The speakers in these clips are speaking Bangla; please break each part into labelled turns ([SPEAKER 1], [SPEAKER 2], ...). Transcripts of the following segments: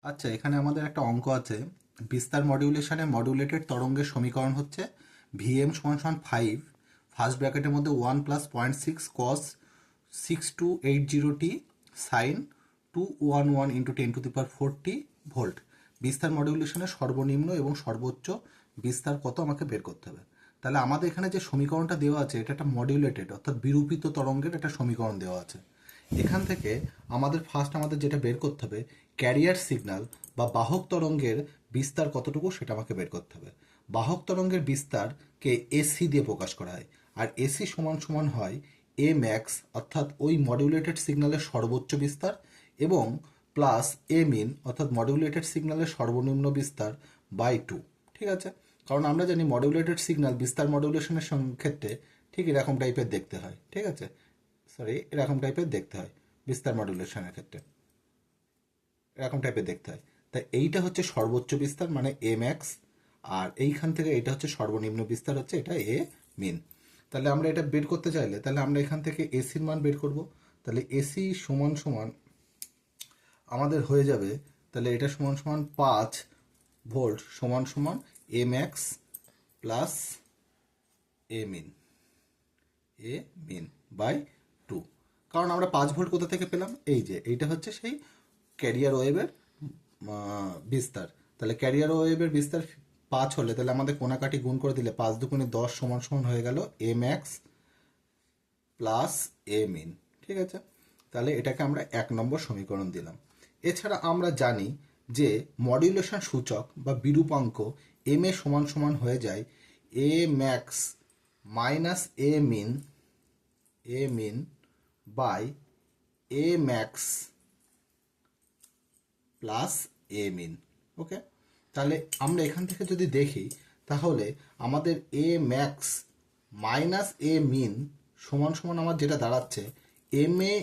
[SPEAKER 1] আচ্ছা, এখানে আমাদের একটা অঙ্ক আছে। বিস্তার মডিউলেশনে মডিউলেটেড তরঙ্গের সমীকরণ হচ্ছে ভিএম সমান সমান 5 ফার্স্ট ব্র্যাকেটের মধ্যে 1 প্লাস 0.6 কস 6280t সাইন 211 ইন্টু 10⁴ ভোল্ট। বিস্তার মডিউলেশনের সর্বনিম্ন এবং সর্বোচ্চ বিস্তার কত আমাকে বের করতে হবে। তাহলে আমাদের এখানে যে সমীকরণটা দেওয়া আছে এটা একটা মডিউলেটেড অর্থাৎ বিরূপিত তরঙ্গের একটা সমীকরণ দেওয়া আছে। এখান থেকে আমাদের যেটা বের করতে হবে, ক্যারিয়ার সিগন্যাল বা বাহক তরঙ্গের বিস্তার কতটুকু সেটা আমাকে বের করতে হবে। বাহক তরঙ্গের বিস্তারকে এসি দিয়ে প্রকাশ করা হয়, আর এসি সমান সমান হয় এ ম্যাক্স অর্থাৎ ওই মডিউলেটেড সিগন্যালের সর্বোচ্চ বিস্তার এবং প্লাস এ মিন অর্থাৎ মডিউলেটেড সিগন্যালের সর্বনিম্ন বিস্তার বাই 2। ঠিক আছে, কারণ আমরা জানি মডিউলেটেড সিগন্যাল বিস্তার মডিউলেশনের ক্ষেত্রে ঠিক এরকম টাইপের দেখতে হয়। ঠিক আছে, এরকম টাইপের দেখতে হয় বিস্তার মডুলেশনের ক্ষেত্রে, এরকম টাইপের দেখতে হয়। তাই এইটা হচ্ছে সর্বোচ্চ বিস্তার মানে এ ম্যাক্স, আর এইখান থেকে এটা হচ্ছে সর্বনিম্ন বিস্তার হচ্ছে এটা এ মিন। তাহলে আমরা এটা বের করতে চাইলে তাহলে আমরা এখান থেকে এসির মান বের করব। তাহলে এসি সমান সমান আমাদের হয়ে যাবে, তাহলে এটা সমান সমান 5 ভোল্ট সমান সমান E max plus E min by 2। কারণ আমরা 5 ভোল্ট কোথা থেকে পেলাম, এই যে এইটা হচ্ছে সেই ক্যারিয়ার ওয়েভের বিস্তার। তাহলে ক্যারিয়ার ওয়েভের বিস্তার 5 হলে তাহলে আমাদের কোনাকাটি গুণ করে দিলে 5 দুগুণে 10 সমান সমান হয়ে গেল এ ম্যাক্স প্লাস এ মিন। ঠিক আছে, তাহলে এটাকে আমরা 1 নম্বর সমীকরণ দিলাম। এছাড়া আমরা জানি যে মডুলেশন সূচক বা বিরূপাঙ্ক এম এ সমান সমান হয়ে যায় E max minus E min by E max plus E min. Okay, তাহলে আমরা এখান থেকে যদি দেখি তাহলে আমাদের এ ম্যাক্স মাইনাস এ মিন সমান সমান আমার যেটা দাঁড়াচ্ছে এম এ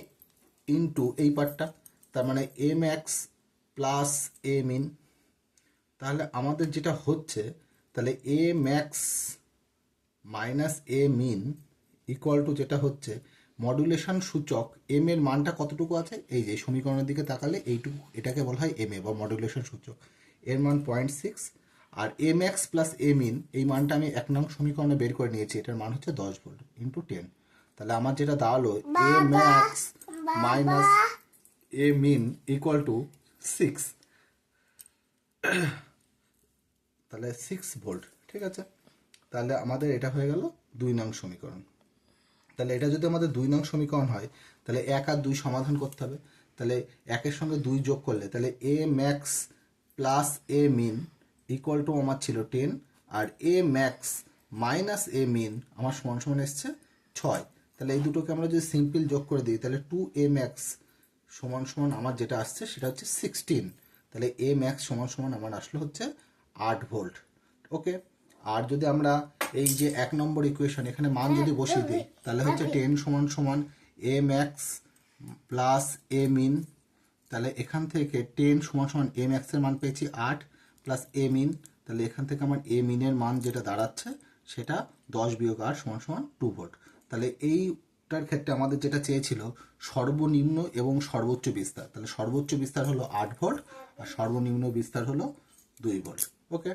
[SPEAKER 1] ইন্টু এই পার্টটা, তার মানে এ ম্যাক্স প্লাস এ মিন। তাহলে আমাদের যেটা হচ্ছে তাহলে E max minus E min equal to যেটা হচ্ছে মডুলেশন সূচক এম এর মানটা কতটুকু আছে, এই যে সমীকরণের দিকে তাকালে এইটুকু, এটাকে বলা হয় এম এ বা মডুলেশন সূচক। এর মান 0.6, আর এম এক্স প্লাস এ মিন এই মানটা আমি 1 নং সমীকরণে বের করে নিয়েছি, এটার মান হচ্ছে 10 ভোল্ট ইন্টু 10। তাহলে আমার যেটা দাঁড়ালো E max minus E min equal to 6, তাহলে 6 ভোল্ট। ঠিক আছে, তাহলে আমাদের এটা হয়ে গেল 2 নং সমীকরণ। তাহলে এটা যদি আমাদের 2 নং সমীকরণ হয় তাহলে 1 আর 2 সমাধান করতে হবে। তাহলে 1-এর সঙ্গে 2 যোগ করলে তাহলে E max plus E min equal to আমার ছিল 10, আর এ ম্যাক্স মাইনাস এ মিন আমার সমান সমান এসছে 6। তাহলে এই দুটোকে আমরা যদি সিম্পল যোগ করে দিই তাহলে 2 এ ম্যাক্স সমান সমান আমার যেটা আসছে সেটা হচ্ছে 16। তাহলে এ ম্যাক্স সমান সমান আমার আসলো হচ্ছে 8 ভোল্ট। ওকে, আর যদি আমরা এই যে 1 নম্বর ইকুয়েশন এখানে মান যদি বসিয়ে দিই তাহলে হচ্ছে 10 সমান সমান এ ম্যাক্স প্লাস এ মিন। তাহলে এখান থেকে 10 সমান সমান এ ম্যাক্সের মান পেয়েছি 8 প্লাস এ মিন। তাহলে এখান থেকে আমার এ মিনের মান যেটা দাঁড়াচ্ছে সেটা 10 বিয়োগ 8 সমান সমান 2 ভোল্ট। তাহলে এইটার ক্ষেত্রে আমাদের যেটা চেয়েছিল সর্বনিম্ন এবং সর্বোচ্চ বিস্তার, তাহলে সর্বোচ্চ বিস্তার হলো 8 ভোল্ট আর সর্বনিম্ন বিস্তার হলো 2 ভোল্ট। ওকে।